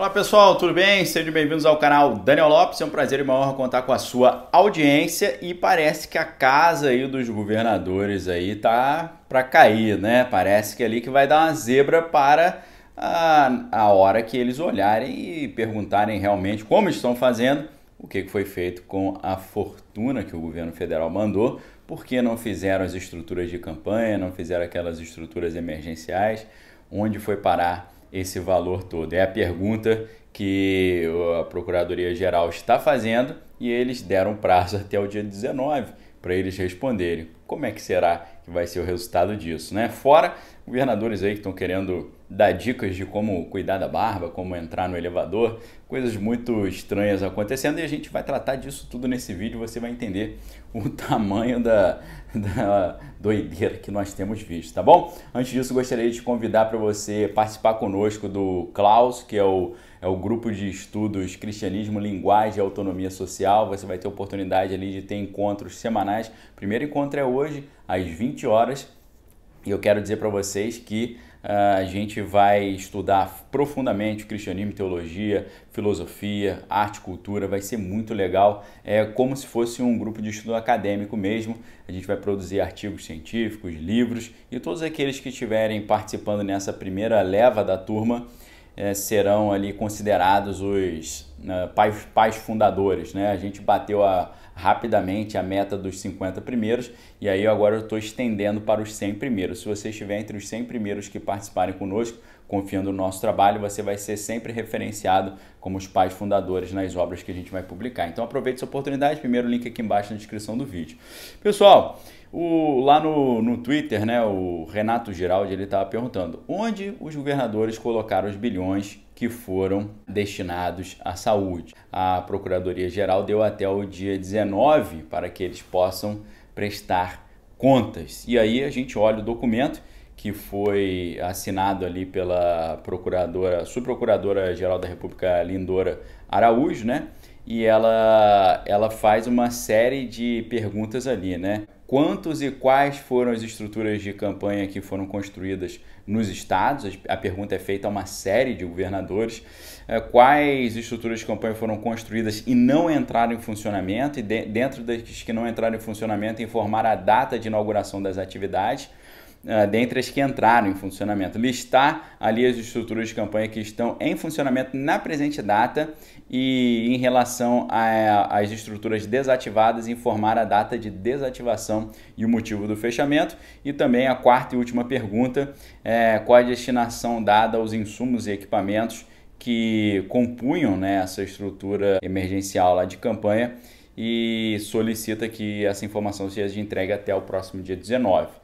Fala pessoal, tudo bem? Sejam bem-vindos ao canal Daniel Lopes. É um prazer e uma honra contar com a sua audiência e parece que a casa aí dos governadores aí tá para cair, né? Parece que é ali que vai dar uma zebra para a hora que eles olharem e perguntarem realmente como estão fazendo, o que foi feito com a fortuna que o governo federal mandou, por que não fizeram as estruturas de campanha, não fizeram aquelas estruturas emergenciais, onde foi parar esse valor todo? É a pergunta que a Procuradoria-Geral está fazendo e eles deram prazo até o dia 19 para eles responderem. Como é que será que vai ser o resultado disso, né? Fora governadores aí que estão querendo dar dicas de como cuidar da barba, como entrar no elevador, coisas muito estranhas acontecendo, e a gente vai tratar disso tudo nesse vídeo. Você vai entender o tamanho da doideira que nós temos visto, tá bom? Antes disso, gostaria de te convidar para você participar conosco do Klaus, que é o grupo de estudos Cristianismo, Linguagem e Autonomia Social. Você vai ter oportunidade ali de ter encontros semanais. O primeiro encontro é hoje, às 20 horas, e eu quero dizer para vocês que a gente vai estudar profundamente o cristianismo, teologia, filosofia, arte e cultura. Vai ser muito legal, é como se fosse um grupo de estudo acadêmico mesmo. A gente vai produzir artigos científicos, livros, e todos aqueles que estiverem participando nessa primeira leva da turma serão ali considerados os pais fundadores, né? A gente bateu rapidamente a meta dos 50 primeiros e aí agora eu estou estendendo para os 100 primeiros. Se você estiver entre os 100 primeiros que participarem conosco, confiando no nosso trabalho, você vai ser sempre referenciado como os pais fundadores nas obras que a gente vai publicar. Então aproveite essa oportunidade, primeiro link aqui embaixo na descrição do vídeo. Pessoal, lá no Twitter, né, o Renato Giraldi, ele estava perguntando onde os governadores colocaram os bilhões que foram destinados à saúde. A Procuradoria-Geral deu até o dia 19 para que eles possam prestar contas. E aí a gente olha o documento que foi assinado ali pela subprocuradora-geral da República, Lindora Araújo, né? E ela faz uma série de perguntas ali, né? Quantos e quais foram as estruturas de campanha que foram construídas nos estados? A pergunta é feita a uma série de governadores. Quais estruturas de campanha foram construídas e não entraram em funcionamento? E dentro das que não entraram em funcionamento, informar a data de inauguração das atividades. Dentre as que entraram em funcionamento, listar ali as estruturas de campanha que estão em funcionamento na presente data e em relação às estruturas desativadas, informar a data de desativação e o motivo do fechamento. E também a quarta e última pergunta, qual a destinação dada aos insumos e equipamentos que compunham, né, essa estrutura emergencial lá de campanha, e solicita que essa informação seja entregue até o próximo dia 19.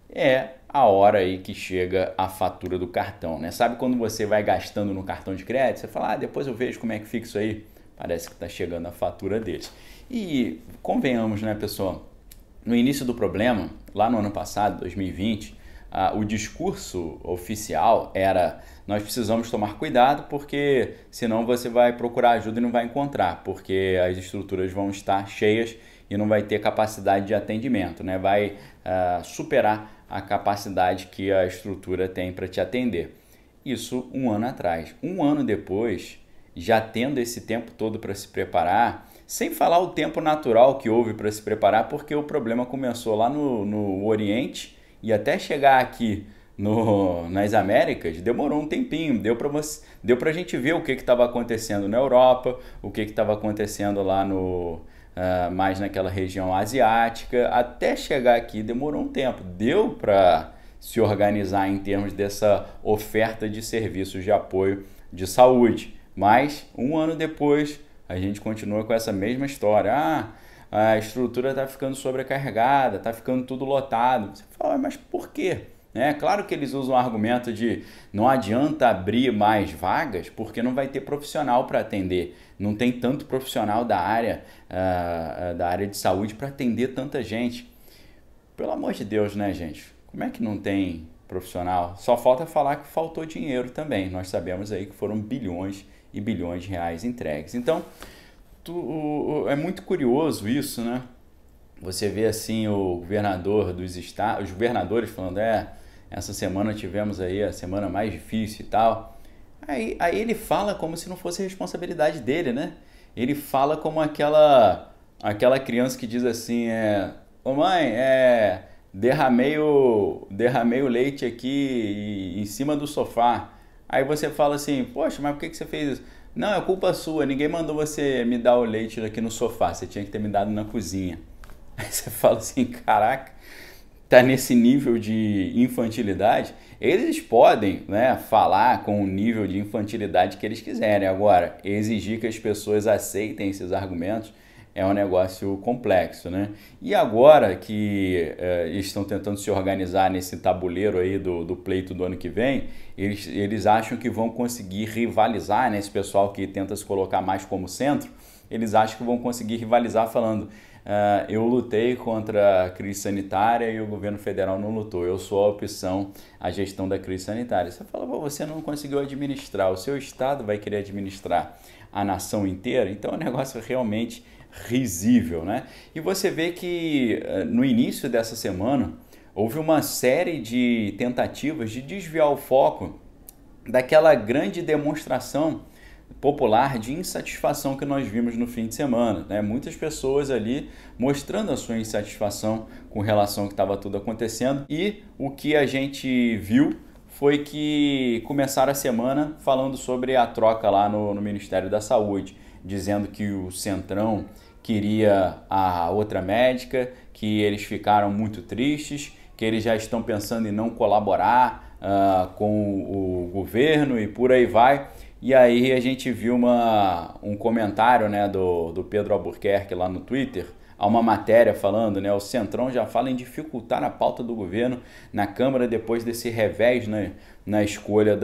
É a hora aí que chega a fatura do cartão, né? Sabe quando você vai gastando no cartão de crédito, você fala, depois eu vejo como é que fica isso aí? Parece que está chegando a fatura deles. E convenhamos, né, pessoal? No início do problema, lá no ano passado, 2020, o discurso oficial era: nós precisamos tomar cuidado porque senão você vai procurar ajuda e não vai encontrar, porque as estruturas vão estar cheias e não vai ter capacidade de atendimento, né? Vai superar a capacidade que a estrutura tem para te atender. Isso um ano atrás. Um ano depois, já tendo esse tempo todo para se preparar, sem falar o tempo natural que houve para se preparar, porque o problema começou lá no Oriente e até chegar aqui nas Américas demorou um tempinho. Deu para a gente ver o que estava acontecendo na Europa, o que estava acontecendo lá mais naquela região asiática. Até chegar aqui demorou um tempo. Deu para se organizar em termos dessa oferta de serviços de apoio de saúde. Mas um ano depois a gente continua com essa mesma história. A estrutura está ficando sobrecarregada, está ficando tudo lotado. Você fala, mas por quê? Claro que eles usam o argumento de não adianta abrir mais vagas porque não vai ter profissional para atender. Não tem tanto profissional da área de saúde para atender tanta gente. Pelo amor de Deus, né, gente? Como é que não tem profissional? Só falta falar que faltou dinheiro também. Nós sabemos aí que foram bilhões e bilhões de reais entregues. Então, é muito curioso isso, né? Você vê assim o governador dos estados, os governadores falando, essa semana tivemos aí a semana mais difícil e tal. Aí ele fala como se não fosse responsabilidade dele, né? Ele fala como aquela criança que diz assim, ô mãe, derramei o leite aqui em cima do sofá. Aí você fala assim, poxa, mas por que você fez isso? Não, é culpa sua, ninguém mandou você me dar o leite aqui no sofá, você tinha que ter me dado na cozinha. Aí você fala assim, caraca, tá nesse nível de infantilidade. Eles podem, né, falar com o nível de infantilidade que eles quiserem. Agora, exigir que as pessoas aceitem esses argumentos é um negócio complexo, né? E agora que estão tentando se organizar nesse tabuleiro aí do pleito do ano que vem, eles acham que vão conseguir rivalizar, né? Esse pessoal que tenta se colocar mais como centro, eles acham que vão conseguir rivalizar falando eu lutei contra a crise sanitária e o governo federal não lutou. Eu sou a opção, a gestão da crise sanitária. Você fala, você não conseguiu administrar, o seu estado vai querer administrar a nação inteira? Então é um negócio realmente risível, né? E você vê que no início dessa semana houve uma série de tentativas de desviar o foco daquela grande demonstração popular de insatisfação que nós vimos no fim de semana, né? Muitas pessoas ali mostrando a sua insatisfação com relação ao que estava tudo acontecendo, e o que a gente viu foi que começaram a semana falando sobre a troca lá no Ministério da Saúde, dizendo que o Centrão queria a outra médica, que eles ficaram muito tristes, que eles já estão pensando em não colaborar com o governo e por aí vai. E aí a gente viu um comentário, né, do Pedro Albuquerque lá no Twitter, há uma matéria falando, né, o Centrão já fala em dificultar a pauta do governo na Câmara depois desse revés, né, na escolha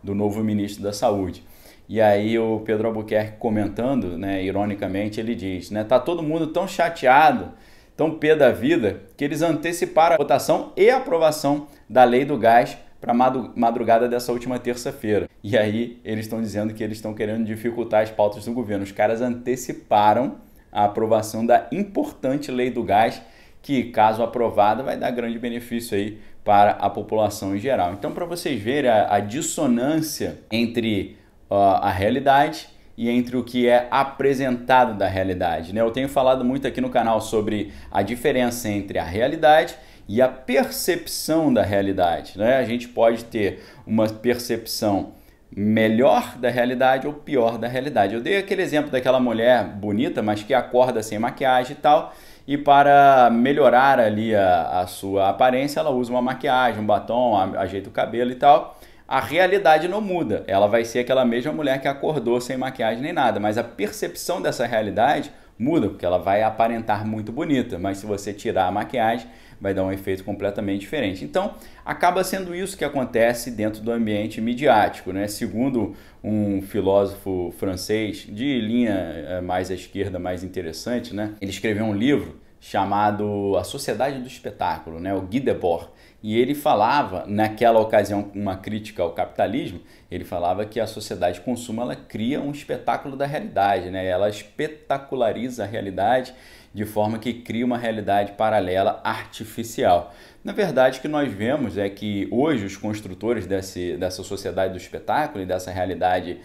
do novo ministro da Saúde. E aí o Pedro Albuquerque comentando, né, ironicamente, ele diz, né, tá todo mundo tão chateado, tão pé da vida, que eles anteciparam a votação e a aprovação da lei do gás para madrugada dessa última terça-feira. E aí eles estão dizendo que eles estão querendo dificultar as pautas do governo. Os caras anteciparam a aprovação da importante lei do gás, que, caso aprovada, vai dar grande benefício aí para a população em geral. Então, para vocês verem a dissonância entre a realidade e entre o que é apresentado da realidade, né? Eu tenho falado muito aqui no canal sobre a diferença entre a realidade e a percepção da realidade, né? A gente pode ter uma percepção melhor da realidade ou pior da realidade. Eu dei aquele exemplo daquela mulher bonita, mas que acorda sem maquiagem e tal, e para melhorar ali a sua aparência, ela usa uma maquiagem, um batom, ajeita o cabelo e tal. A realidade não muda, ela vai ser aquela mesma mulher que acordou sem maquiagem nem nada, mas a percepção dessa realidade muda, porque ela vai aparentar muito bonita, mas se você tirar a maquiagem, vai dar um efeito completamente diferente. Então, acaba sendo isso que acontece dentro do ambiente midiático, né? Segundo um filósofo francês de linha mais à esquerda, mais interessante, né? Ele escreveu um livro chamado A Sociedade do Espetáculo, né? O Guy Debord. E ele falava, naquela ocasião, uma crítica ao capitalismo, ele falava que a sociedade de consumo ela cria um espetáculo da realidade, né? Ela espetaculariza a realidade de forma que cria uma realidade paralela artificial. Na verdade, o que nós vemos é que hoje os construtores dessa sociedade do espetáculo e dessa realidade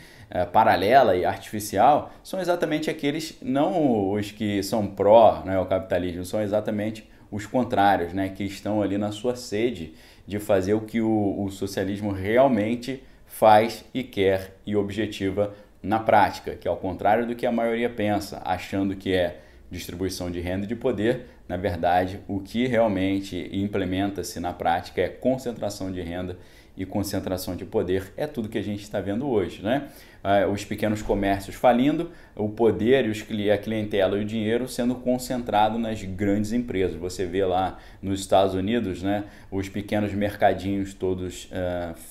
paralela e artificial são exatamente aqueles, não os que são pró, né, ao capitalismo, são exatamente os contrários, né, que estão ali na sua sede de fazer o que o socialismo realmente faz e quer e objetiva na prática, que é ao contrário do que a maioria pensa, achando que é distribuição de renda e de poder. Na verdade, o que realmente implementa-se na prática é concentração de renda e concentração de poder. É tudo que a gente está vendo hoje, né? Os pequenos comércios falindo, o poder, a clientela e o dinheiro sendo concentrado nas grandes empresas. Você vê lá nos Estados Unidos, né, os pequenos mercadinhos todos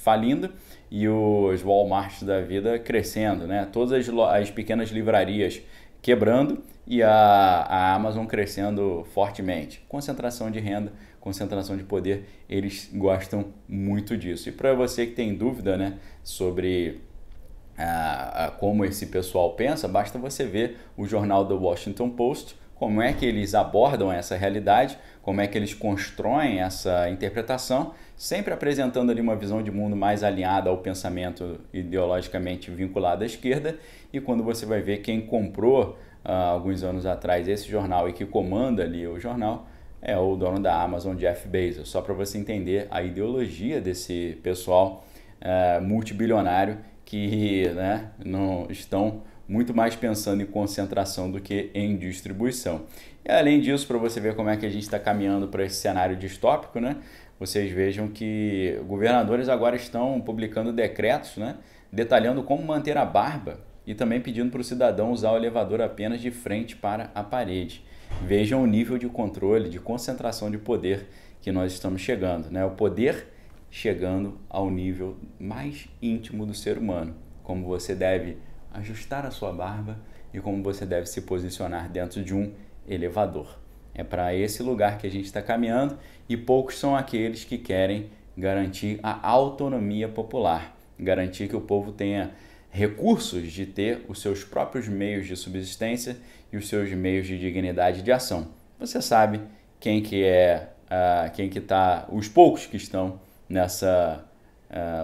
falindo e os Walmarts da vida crescendo, né? Todas as pequenas livrarias quebrando e a Amazon crescendo fortemente. Concentração de renda, concentração de poder, eles gostam muito disso. E para você que tem dúvida, né, sobre como esse pessoal pensa, basta você ver o jornal The Washington Post como é que eles abordam essa realidade, como é que eles constroem essa interpretação, sempre apresentando ali uma visão de mundo mais alinhada ao pensamento ideologicamente vinculado à esquerda. E quando você vai ver quem comprou alguns anos atrás esse jornal e que comanda ali o jornal, é o dono da Amazon, Jeff Bezos. Só para você entender a ideologia desse pessoal multibilionário que, né, não estão muito mais pensando em concentração do que em distribuição. E além disso, para você ver como é que a gente está caminhando para esse cenário distópico, né, vocês vejam que governadores agora estão publicando decretos, né, detalhando como manter a barba e também pedindo para o cidadão usar o elevador apenas de frente para a parede. Vejam o nível de controle, de concentração de poder que nós estamos chegando, né? O poder chegando ao nível mais íntimo do ser humano. Como você deve ajustar a sua barba e como você deve se posicionar dentro de um elevador. É para esse lugar que a gente está caminhando e poucos são aqueles que querem garantir a autonomia popular, garantir que o povo tenha recursos de ter os seus próprios meios de subsistência e os seus meios de dignidade de ação. Você sabe quem que tá, os poucos que estão nessa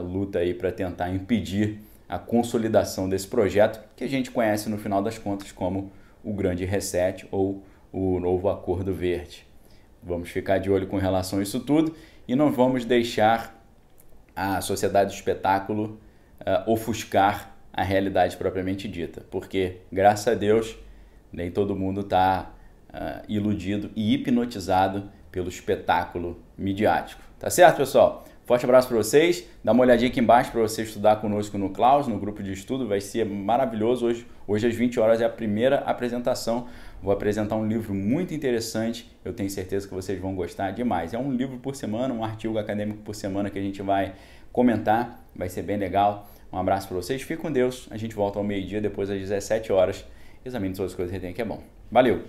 luta aí para tentar impedir a consolidação desse projeto que a gente conhece no final das contas como o Grande Reset ou o Novo Acordo Verde. Vamos ficar de olho com relação a isso tudo e não vamos deixar a sociedade do espetáculo ofuscar a realidade propriamente dita, porque, graças a Deus, nem todo mundo está iludido e hipnotizado pelo espetáculo midiático. Tá certo, pessoal? Forte abraço para vocês. Dá uma olhadinha aqui embaixo para você estudar conosco no Klaus, no grupo de estudo. Vai ser maravilhoso. Hoje às 20 horas é a primeira apresentação. Vou apresentar um livro muito interessante. Eu tenho certeza que vocês vão gostar demais. É um livro por semana, um artigo acadêmico por semana que a gente vai comentar. Vai ser bem legal. Um abraço para vocês. Fique com Deus. A gente volta ao meio-dia, depois às 17 horas. Examine todas as coisas que tem que é bom. Valeu!